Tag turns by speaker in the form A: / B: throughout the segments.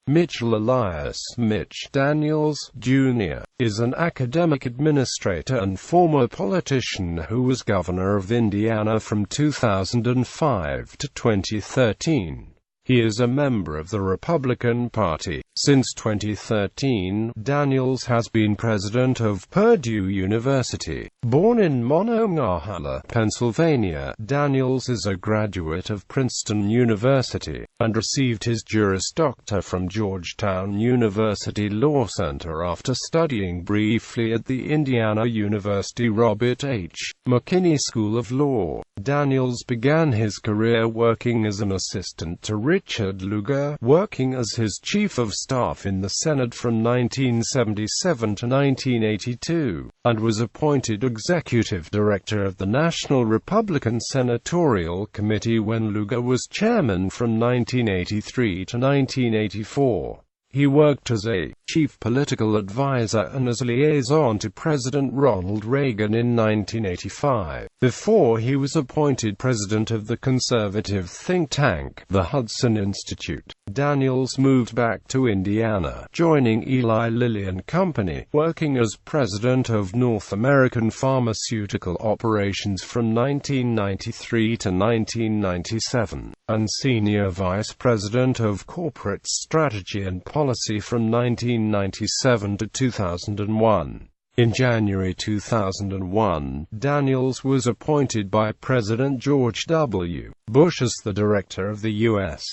A: Mitchell Elias Mitch Daniels, Jr. is an academic administrator and former politician who was governor of Indiana from 2005 to 2013. He is a member of the Republican Party. Since 2013, Daniels has been president of Purdue University. Born in Monongahela, Pennsylvania, Daniels is a graduate of Princeton University, and received his Juris Doctor from Georgetown University Law Center after studying briefly at the Indiana University Robert H. McKinney School of Law. Daniels began his career working as an assistant to Richard Lugar, working as his chief of staff in the Senate from 1977 to 1982, and was appointed executive director of the National Republican Senatorial Committee when Lugar was chairman from 1983 to 1984. He worked as a chief political advisor and as a liaison to President Ronald Reagan in 1985. Before he was appointed president of the conservative think tank, the Hudson Institute, Daniels moved back to Indiana, joining Eli Lilly and Company, working as president of North American Pharmaceutical Operations from 1993 to 1997, and senior vice president of corporate strategy and policy from 1997 to 2001. In January 2001, Daniels was appointed by President George W. Bush as the director of the U.S.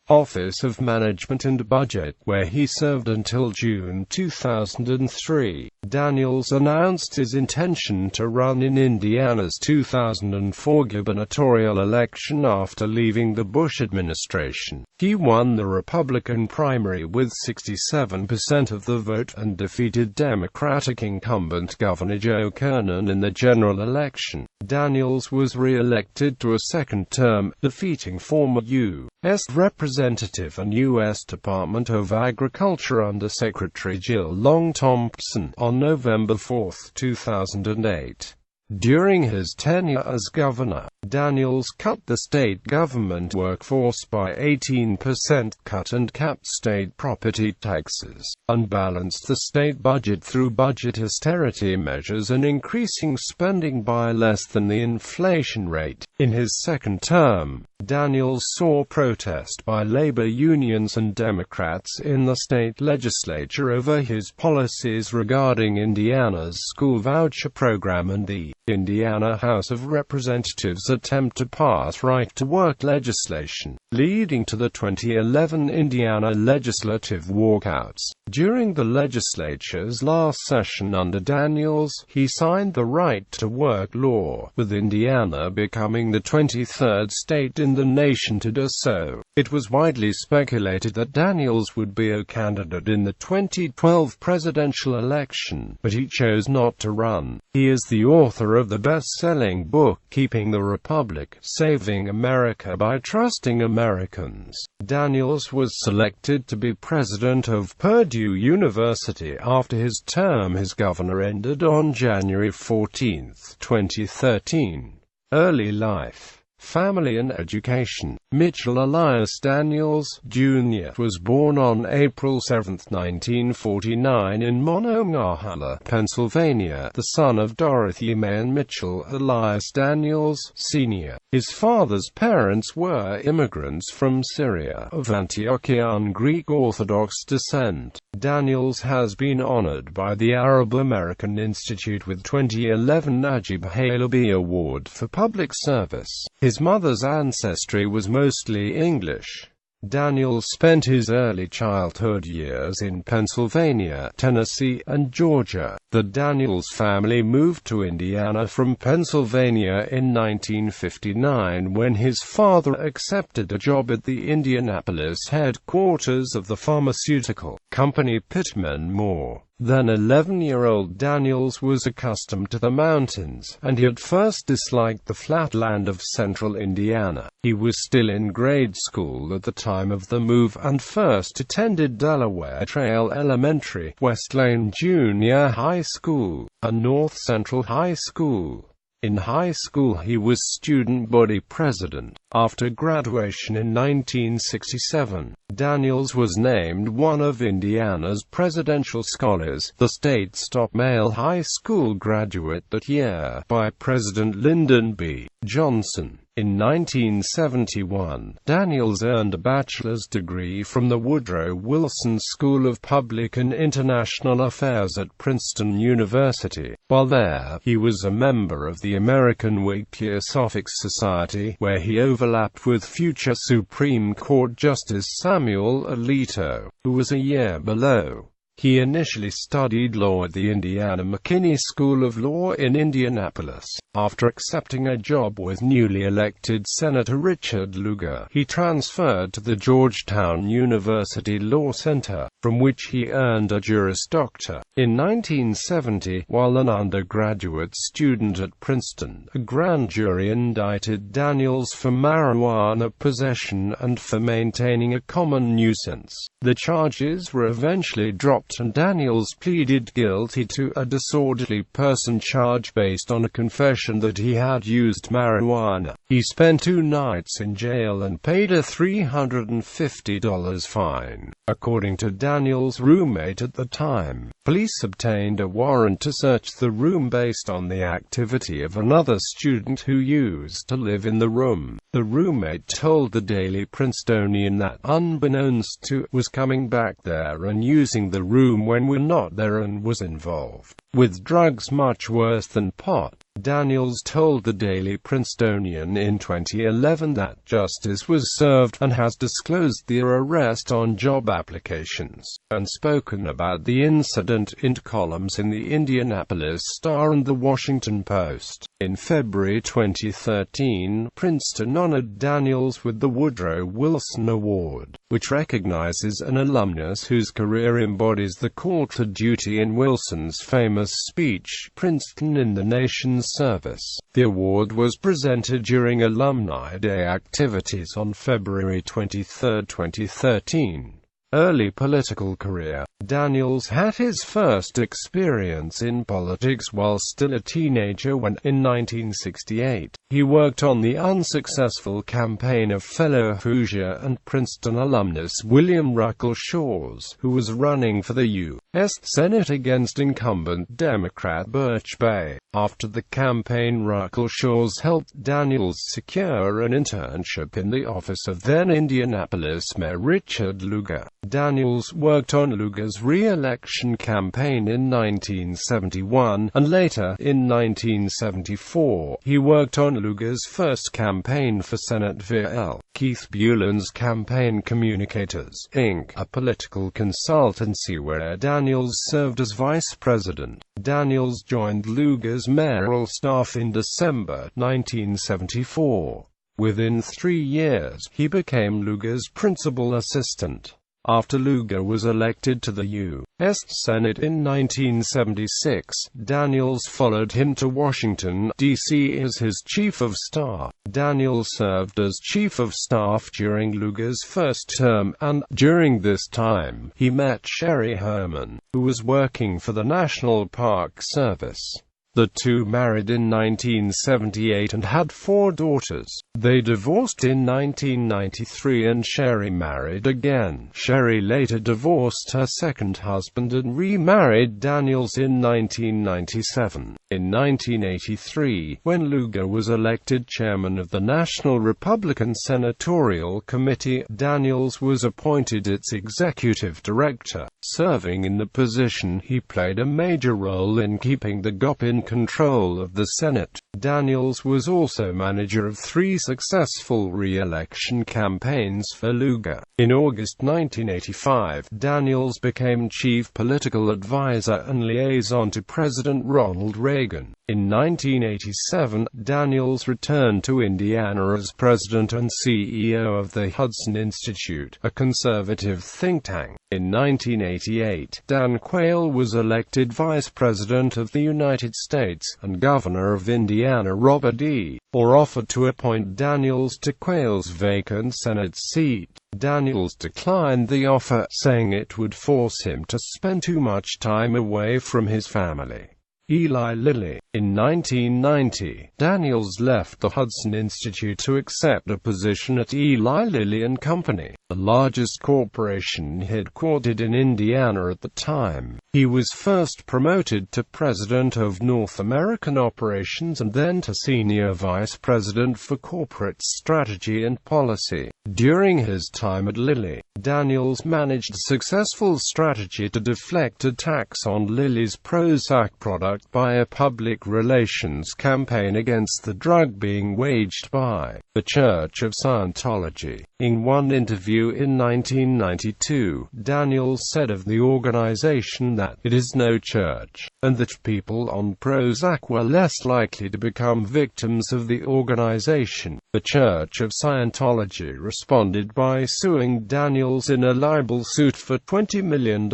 A: Office of Management and Budget, where he served until June 2003. Daniels announced his intention to run in Indiana's 2004 gubernatorial election after leaving the Bush administration. He won the Republican primary with 67% of the vote and defeated Democratic incumbent Governor Joe Kernan in the general election. Daniels was re-elected to a second term, defeating former U.S. Representative and U.S. Department of Agriculture Undersecretary Jill Long Thompson on November 4, 2008. During his tenure as governor, Daniels cut the state government workforce by 18%, cut and capped state property taxes, unbalanced the state budget through budget austerity measures and increasing spending by less than the inflation rate. In his second term, Daniels saw protest by labor unions and Democrats in the state legislature over his policies regarding Indiana's school voucher program and the Indiana House of Representatives' attempt to pass right-to-work legislation, leading to the 2011 Indiana legislative walkouts. During the legislature's last session under Daniels, he signed the right-to-work law, with Indiana becoming the 23rd state in the nation to do so. It was widely speculated that Daniels would be a candidate in the 2012 presidential election, but he chose not to run. He is the author of the best-selling book, Keeping the Republic, Saving America by Trusting Americans. Daniels was selected to be president of Purdue University after his term as governor ended on January 14, 2013. Early life, family and education. Mitchell Elias Daniels, Jr. was born on April 7, 1949 in Monongahela, Pennsylvania, the son of Dorothy May and Mitchell Elias Daniels, Sr. His father's parents were immigrants from Syria, of Antiochian Greek Orthodox descent. Daniels has been honored by the Arab American Institute with 2011 Najib Halabi Award for Public Service. His mother's ancestry was mostly English. Daniels spent his early childhood years in Pennsylvania, Tennessee, and Georgia. The Daniels family moved to Indiana from Pennsylvania in 1959 when his father accepted a job at the Indianapolis headquarters of the pharmaceutical company Pittman Moore. Then 11-year-old Daniels was accustomed to the mountains, and he at first disliked the flat land of central Indiana. He was still in grade school at the time of the move and first attended Delaware Trail Elementary, West Lane Junior High School, and North Central High School. In high school he was student body president. After graduation in 1967, Daniels was named one of Indiana's presidential scholars, the state's top male high school graduate that year, by President Lyndon B. Johnson. In 1971, Daniels earned a bachelor's degree from the Woodrow Wilson School of Public and International Affairs at Princeton University. While there, he was a member of the American Whig Theosophic Society, where he overlapped with future Supreme Court Justice Samuel Alito, who was a year below. He initially studied law at the Indiana McKinney School of Law in Indianapolis. After accepting a job with newly elected Senator Richard Lugar, he transferred to the Georgetown University Law Center, from which he earned a Juris Doctor. In 1970, while an undergraduate student at Princeton, a grand jury indicted Daniels for marijuana possession and for maintaining a common nuisance. The charges were eventually dropped and Daniels pleaded guilty to a disorderly person charge based on a confession that he had used marijuana. He spent 2 nights in jail and paid a $350 fine. According to Daniels' roommate at the time, police obtained a warrant to search the room based on the activity of another student who used to live in the room. The roommate told the Daily Princetonian that, unbeknownst to, was coming back there and using the room when we're not there and was involved with drugs much worse than pot. Daniels told the Daily Princetonian in 2011 that justice was served and has disclosed their arrest on job applications, and spoken about the incident in columns in the Indianapolis Star and the Washington Post. In February 2013, Princeton honored Daniels with the Woodrow Wilson Award, which recognizes an alumnus whose career embodies the call to duty in Wilson's famous speech, "Princeton in the Nation's Service." The award was presented during Alumni Day activities on February 23, 2013. Early political career. Daniels had his first experience in politics while still a teenager when, in 1968, he worked on the unsuccessful campaign of fellow Hoosier and Princeton alumnus William Ruckelshaws, who was running for the U.S. Senate against incumbent Democrat Birch Bayh. After the campaign, Ruckelshaws helped Daniels secure an internship in the office of then Indianapolis Mayor Richard Lugar. Daniels worked on Lugar's re-election campaign in 1971, and later, in 1974, he worked on Lugar's first campaign for Senate via L. Keith Bueland's Campaign Communicators, Inc., a political consultancy where Daniels served as vice president. Daniels joined Lugar's mayoral staff in December 1974. Within 3 years, he became Lugar's principal assistant. After Lugar was elected to the U.S. Senate in 1976, Daniels followed him to Washington, D.C. as his chief of staff. Daniels served as chief of staff during Lugar's first term, and, during this time, he met Sherry Herman, who was working for the National Park Service. The two married in 1978 and had 4 daughters. They divorced in 1993 and Sherry married again. Sherry later divorced her second husband and remarried Daniels in 1997. In 1983, when Lugar was elected chairman of the National Republican Senatorial Committee, Daniels was appointed its executive director. Serving in the position, he played a major role in keeping the GOP in control of the Senate. Daniels was also manager of 3 successful re-election campaigns for Lugar. In August 1985, Daniels became chief political advisor and liaison to President Ronald Reagan. In 1987, Daniels returned to Indiana as president and CEO of the Hudson Institute, a conservative think tank. In 1988, Dan Quayle was elected vice president of the United States, and governor of Indiana Robert E. Orr offered to appoint Daniels to Quayle's vacant Senate seat. Daniels declined the offer, saying it would force him to spend too much time away from his family. Eli Lilly. In 1990, Daniels left the Hudson Institute to accept a position at Eli Lilly and Company, the largest corporation headquartered in Indiana at the time. He was first promoted to president of North American operations and then to senior vice president for corporate strategy and policy. During his time at Lilly, Daniels managed a successful strategy to deflect attacks on Lilly's Prozac product by a public relations campaign against the drug being waged by the Church of Scientology. In one interview in 1992, Daniels said of the organization that it is no church, and that people on Prozac were less likely to become victims of the organization. The Church of Scientology responded by suing Daniels in a libel suit for $20 million.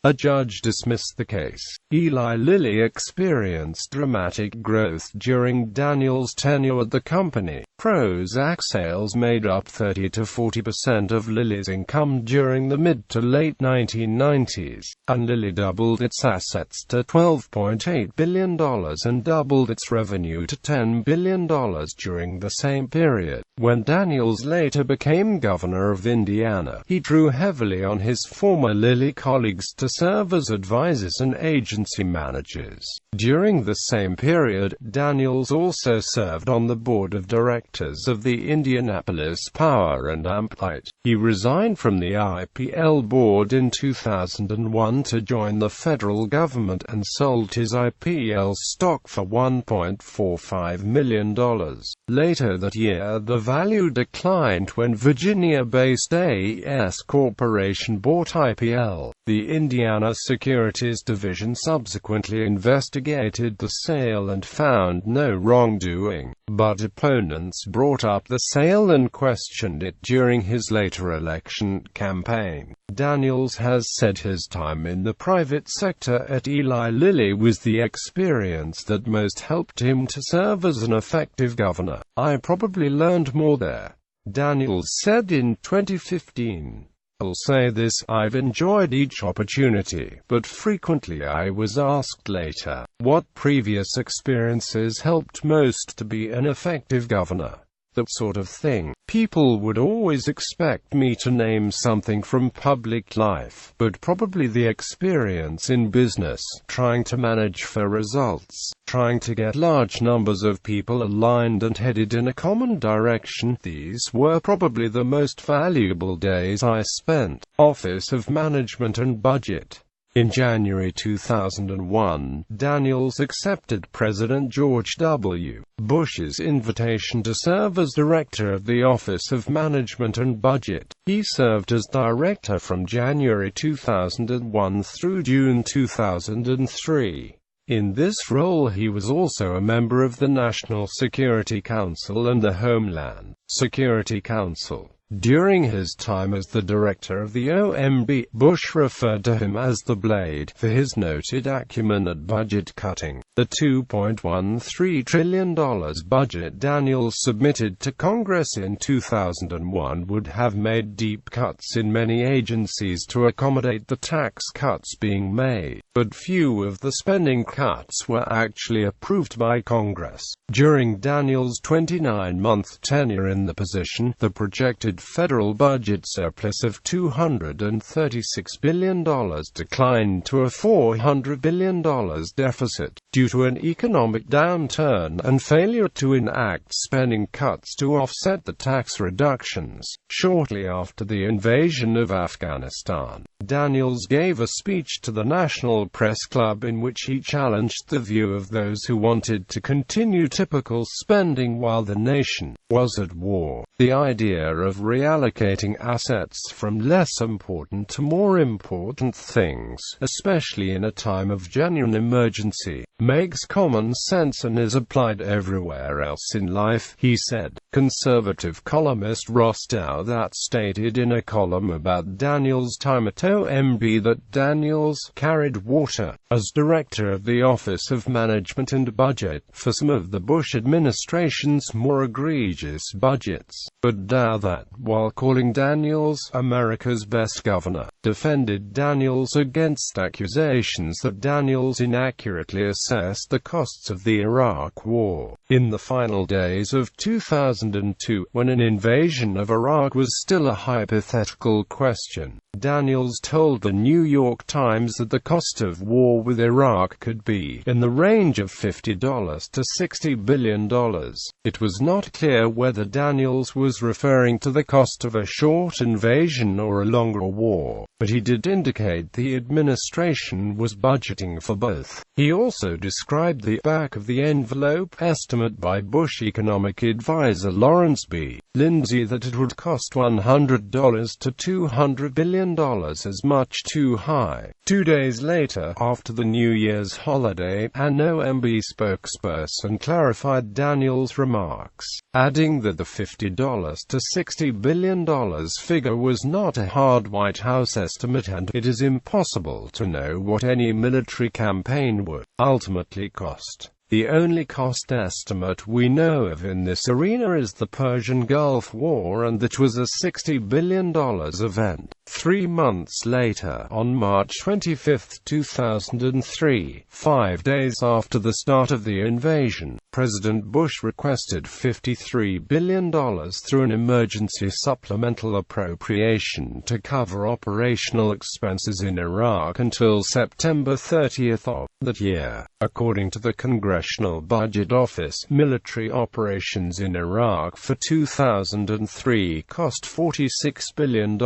A: A judge dismissed the case. Eli Lilly experienced dramatic growth during Daniels' tenure at the company. Prozac sales made up 30 to 40% of Lilly's income during the mid to late 1990s, and Lilly doubled its assets to $12.8 billion and doubled its revenue to $10 billion during the same period. When Daniels later became governor of Indiana, he drew heavily on his former Lilly colleagues to serve as advisors and agency managers. During the same period, Daniels also served on the board of directors of the Indianapolis Power and Amplight. He resigned from the IPL board in 2001 to join the federal government and sold his IPL stock for $1.45 million. Later that year, the value declined when Virginia-based AES Corporation bought IPL. The Indiana Securities Division subsequently investigated the sale and found no wrongdoing, but opponents brought up the sale and questioned it during his later election campaign. Daniels has said his time in the private sector at Eli Lilly was the experience that most helped him to serve as an effective governor. "I probably learned more there," Daniels said in 2015. "I'll say this, I've enjoyed each opportunity, but frequently I was asked later, what previous experiences helped most to be an effective governor. That sort of thing. People would always expect me to name something from public life, but probably the experience in business, trying to manage for results, trying to get large numbers of people aligned and headed in a common direction. These were probably the most valuable days I spent." Office of Management and Budget. In January 2001, Daniels accepted President George W. Bush's invitation to serve as director of the Office of Management and Budget. He served as director from January 2001 through June 2003. In this role he was also a member of the National Security Council and the Homeland Security Council. During his time as the director of the OMB, Bush referred to him as the Blade for his noted acumen at budget cutting. The $2.13 trillion budget Daniels submitted to Congress in 2001 would have made deep cuts in many agencies to accommodate the tax cuts being made, but few of the spending cuts were actually approved by Congress. During Daniels' 29-month tenure in the position, the projected federal budget surplus of $236 billion declined to a $400 billion deficit, due to an economic downturn and failure to enact spending cuts to offset the tax reductions. Shortly after the invasion of Afghanistan, Daniels gave a speech to the National Press Club in which he challenged the view of those who wanted to continue typical spending while the nation was at war. The idea of reallocating assets from less important to more important things, especially in a time of genuine emergency, makes common sense and is applied everywhere else in life," he said. Conservative columnist Ross Douthat stated in a column about Daniels' time at OMB that Daniels carried water as director of the Office of Management and Budget for some of the Bush administration's more egregious budgets. But Douthat, while calling Daniels America's best governor, defended Daniels against accusations that Daniels inaccurately assessed the costs of the Iraq War. In the final days of 2002, when an invasion of Iraq was still a hypothetical question, Daniels told the New York Times that the cost of war with Iraq could be in the range of $50 to $60 billion. It was not clear whether Daniels was referring to the cost of a short invasion or a longer war, but he did indicate the administration was budgeting for both. He also described the back-of-the-envelope estimate by Bush economic advisor Lawrence B. Lindsay that it would cost $100 to $200 billion as much too high. 2 days later, after the New Year's holiday, an OMB spokesperson clarified Daniels' remarks, adding that the $50 to $60 billion figure was not a hard White House estimate and it is impossible to know what any military campaign would ultimately cost. The only cost estimate we know of in this arena is the Persian Gulf War, and that was a $60 billion event. 3 months later, on March 25, 2003, 5 days after the start of the invasion, President Bush requested $53 billion through an emergency supplemental appropriation to cover operational expenses in Iraq until September 30 of that year. According to the Congressional Budget Office, military operations in Iraq for 2003 cost $46 billion,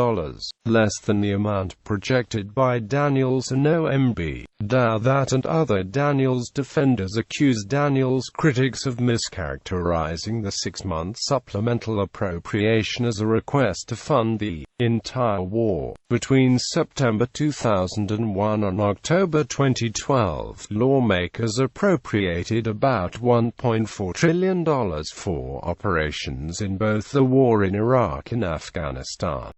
A: less than the amount projected by Daniels and OMB. Douthat and other Daniels defenders accused Daniels' critics of mischaracterizing the 6-month supplemental appropriation as a request to fund the entire war. Between September 2001 and October 2012, lawmakers appropriated about $1.4 trillion for operations in both the war in Iraq and Afghanistan.